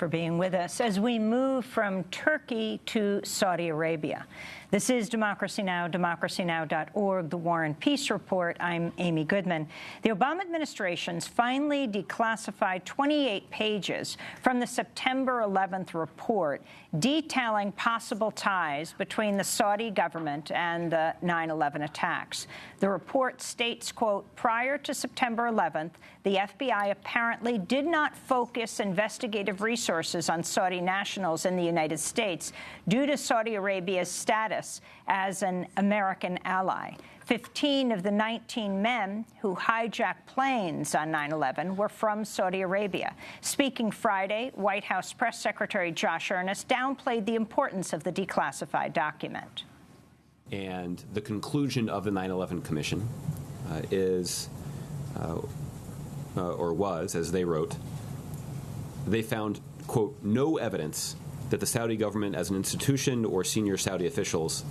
for being with us as we move from Turkey to Saudi Arabia. This is Democracy Now!, democracynow.org, The War and Peace Report. I'm Amy Goodman. The Obama administration's finally declassified 28 pages from the September 11th report detailing possible ties between the Saudi government and the 9/11 attacks. The report states, quote, prior to September 11th, the FBI apparently did not focus investigative resources on Saudi nationals in the United States due to Saudi Arabia's status as an American ally. 15 of the 19 men who hijacked planes on 9/11 were from Saudi Arabia. Speaking Friday, White House Press Secretary Josh Earnest downplayed the importance of the declassified document. And the conclusion of the 9/11 Commission is, or was, as they wrote, they found, quote, no evidence that the Saudi government as an institution or senior Saudi officials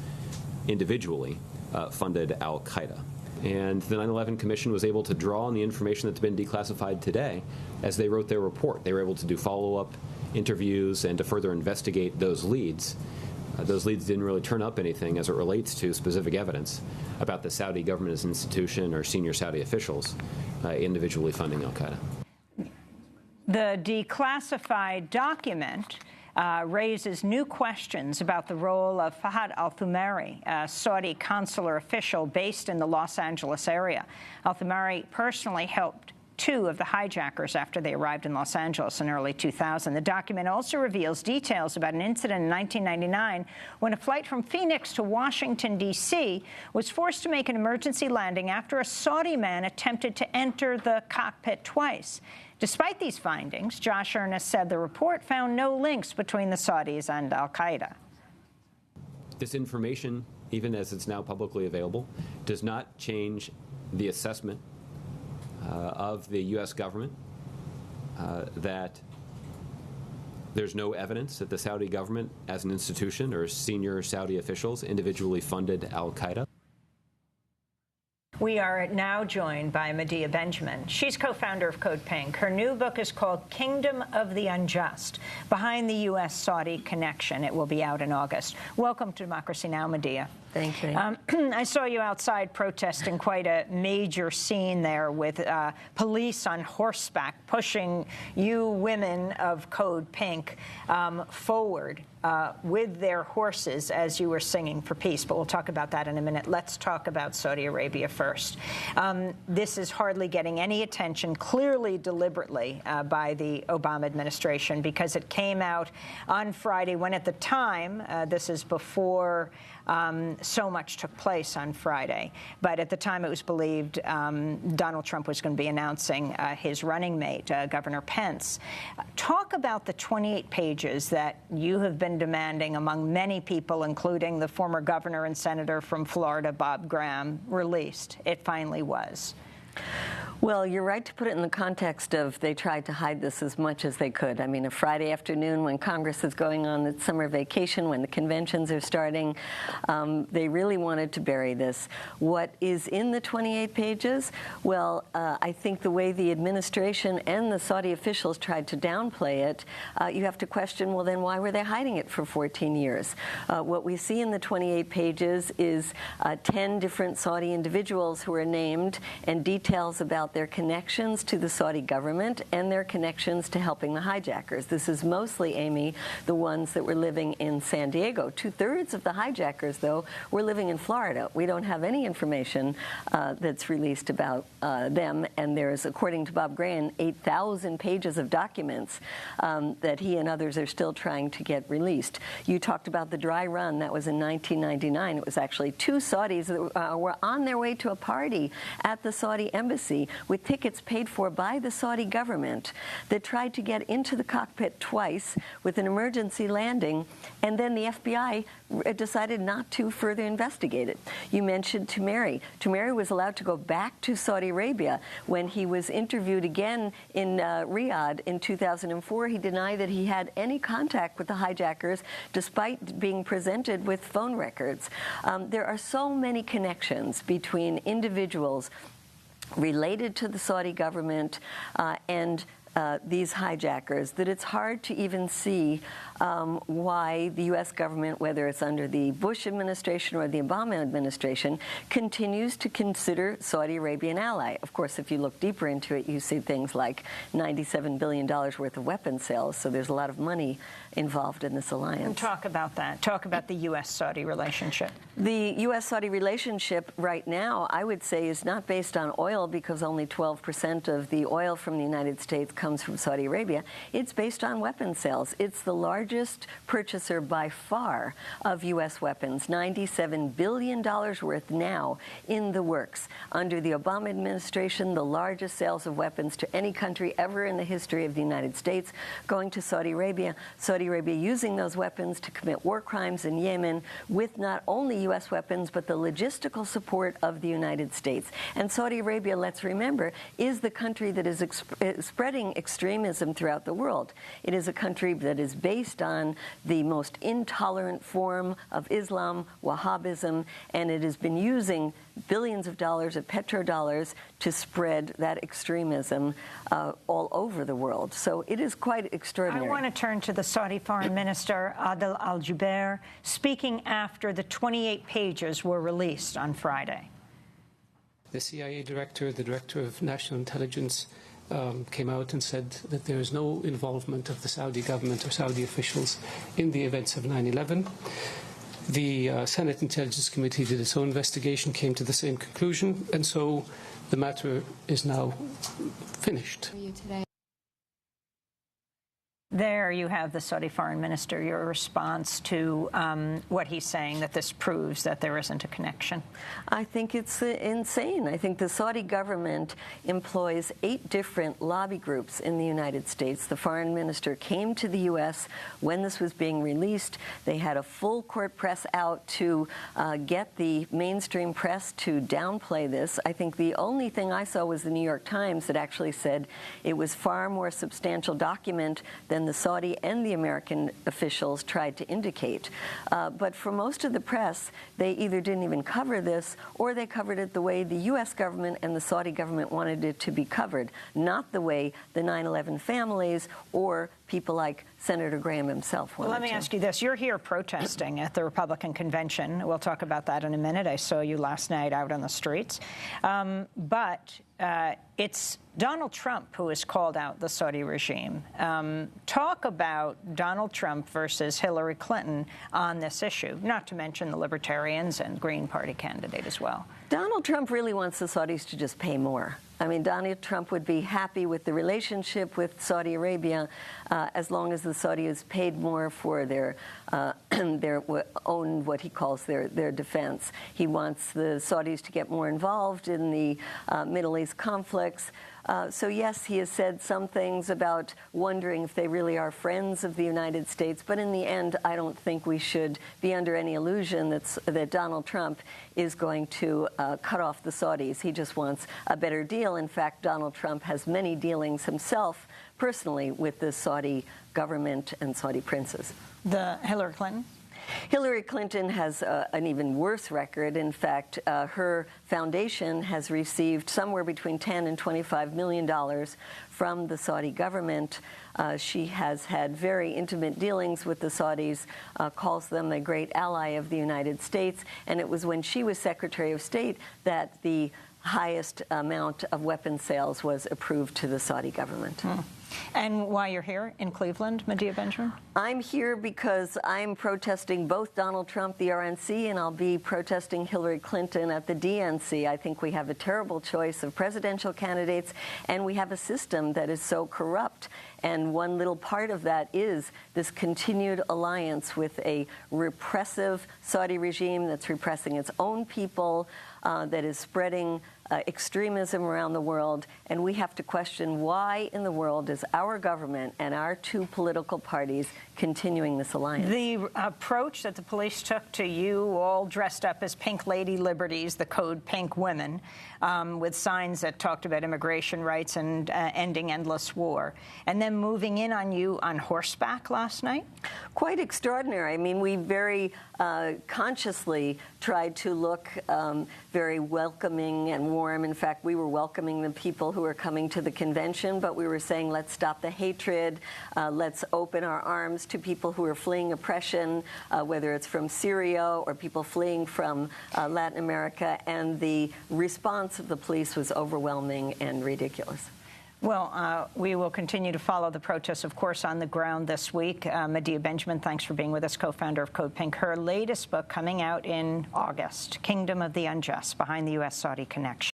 individually funded al-Qaeda. And the 9/11 Commission was able to draw on the information that's been declassified today as they wrote their report. They were able to do follow-up interviews and to further investigate those leads. Those leads didn't really turn up anything as it relates to specific evidence about the Saudi government as an institution or senior Saudi officials individually funding al-Qaeda. The declassified document raises new questions about the role of Fahad al-Thumairy, a Saudi consular official based in the Los Angeles area. Al-Thumairy personally helped two of the hijackers after they arrived in Los Angeles in early 2000. The document also reveals details about an incident in 1999 when a flight from Phoenix to Washington, D.C. was forced to make an emergency landing after a Saudi man attempted to enter the cockpit twice. Despite these findings, Josh Earnest said the report found no links between the Saudis and al-Qaeda. This information, even as it's now publicly available, does not change the assessment of the U.S. government that there's no evidence that the Saudi government as an institution or senior Saudi officials individually funded al-Qaeda. We are now joined by Medea Benjamin. She's co-founder of Code Pink. Her new book is called Kingdom of the Unjust, Behind the U.S.-Saudi Connection. It will be out in August. Welcome to Democracy Now!, Medea. Thank you. I saw you outside protesting quite a major scene there with police on horseback pushing you women of Code Pink forward with their horses as you were singing for peace. But we'll talk about that in a minute. Let's talk about Saudi Arabia first. This is hardly getting any attention, clearly deliberately, by the Obama administration, because it came out on Friday when at the time, this is before so much took place on Friday. But at the time, it was believed Donald Trump was going to be announcing his running mate, Governor Pence. Talk about the 28 pages that you have been demanding among many people, including the former governor and senator from Florida, Bob Graham, released. It finally was. Well, you're right to put it in the context of they tried to hide this as much as they could. I mean, a Friday afternoon when Congress is going on its summer vacation, when the conventions are starting, they really wanted to bury this. What is in the 28 pages? Well, I think the way the administration and the Saudi officials tried to downplay it, you have to question, well, then why were they hiding it for 14 years? What we see in the 28 pages is 10 different Saudi individuals who are named and details about their connections to the Saudi government and their connections to helping the hijackers. This is mostly, Amy, the ones that were living in San Diego. 2/3 of the hijackers, though, were living in Florida. We don't have any information that's released about them, and there's, according to Bob Graham, 8,000 pages of documents that he and others are still trying to get released. You talked about the dry run. That was in 1999. It was actually two Saudis that were on their way to a party at the Saudi embassy with tickets paid for by the Saudi government that tried to get into the cockpit twice with an emergency landing, and then the FBI decided not to further investigate it. You mentioned Thumairy. Thumairy was allowed to go back to Saudi Arabia. When he was interviewed again in Riyadh in 2004, he denied that he had any contact with the hijackers despite being presented with phone records. There are so many connections between individuals related to the Saudi government and these hijackers that it's hard to even see why the U.S. government, whether it's under the Bush administration or the Obama administration, continues to consider Saudi Arabia an ally. Of course, if you look deeper into it, you see things like $97 billion worth of weapons sales, so there's a lot of money involved in this alliance. And talk about that. Talk about the U.S.-Saudi relationship. The U.S.-Saudi relationship right now, I would say, is not based on oil because only 12% of the oil from the United States comes from Saudi Arabia. It's based on weapons sales. It's the largest purchaser by far of U.S. weapons, $97 billion worth now in the works. Under the Obama administration, the largest sales of weapons to any country ever in the history of the United States going to Saudi Arabia. Saudi Arabia using those weapons to commit war crimes in Yemen with not only U.S. weapons, but the logistical support of the United States. And Saudi Arabia, let's remember, is the country that is spreading extremism throughout the world. It is a country that is based on the most intolerant form of Islam, Wahhabism, and it has been using billions of dollars of petrodollars to spread that extremism all over the world. So it is quite extraordinary. I want to turn to the Saudi Foreign Minister, al-Jubeir, speaking after the 28 pages were released on Friday. The CIA director, the director of national intelligence, came out and said that there is no involvement of the Saudi government or Saudi officials in the events of 9/11. The Senate Intelligence Committee did its own investigation, came to the same conclusion, and so the matter is now finished. There you have the Saudi Foreign Minister, your response to what he's saying, that this proves that there isn't a connection. I think it's insane. I think the Saudi government employs 8 different lobby groups in the United States. The foreign minister came to the U.S. when this was being released. They had a full court press out to get the mainstream press to downplay this. I think the only thing I saw was the New York Times that actually said it was far more substantial document than the Saudi and the American officials tried to indicate. But for most of the press, they either didn't even cover this or they covered it the way the U.S. government and the Saudi government wanted it to be covered, not the way the 9/11 families or people like Senator Graham himself wanted to. Well, let me ask you this. You're here protesting at the Republican convention. We'll talk about that in a minute. I saw you last night out on the streets. But it's Donald Trump who has called out the Saudi regime. Talk about Donald Trump versus Hillary Clinton on this issue, not to mention the Libertarians and Green Party candidate as well. Donald Trump really wants the Saudis to just pay more. I mean, Donald Trump would be happy with the relationship with Saudi Arabia as long as the Saudis paid more for their own, what he calls their defense. He wants the Saudis to get more involved in the Middle East conflicts. So yes, he has said some things about wondering if they really are friends of the United States, but in the end, I don't think we should be under any illusion that Donald Trump is going to cut off the Saudis. He just wants a better deal. In fact, Donald Trump has many dealings himself personally with the Saudi government and Saudi princes. The Hillary Clinton? Hillary Clinton has an even worse record. In fact, her foundation has received somewhere between $10 and $25 million from the Saudi government. She has had very intimate dealings with the Saudis, calls them a great ally of the United States, and it was when she was Secretary of State that the highest amount of weapons sales was approved to the Saudi government. And why you're here in Cleveland, Medea Benjamin? I'm here because I'm protesting both Donald Trump, the RNC, and I'll be protesting Hillary Clinton at the DNC. I think we have a terrible choice of presidential candidates, and we have a system that is so corrupt. And one little part of that is this continued alliance with a repressive Saudi regime that's repressing its own people, that is spreading extremism around the world, and we have to question why in the world is our government and our 2 political parties continuing this alliance. The approach that the police took to you, all dressed up as Pink Lady Liberties, the code Pink Women, with signs that talked about immigration rights and ending endless war, and then them moving in on you on horseback last night? Quite extraordinary. I mean, we very consciously tried to look very welcoming and warm. In fact, we were welcoming the people who were coming to the convention, but we were saying, let's stop the hatred, let's open our arms to people who are fleeing oppression, whether it's from Syria or people fleeing from Latin America, and the response of the police was overwhelming and ridiculous. Well, we will continue to follow the protests, of course, on the ground this week. Medea Benjamin, thanks for being with us, co-founder of Code Pink. Her latest book coming out in August, Kingdom of the Unjust, Behind the U.S.-Saudi Connection.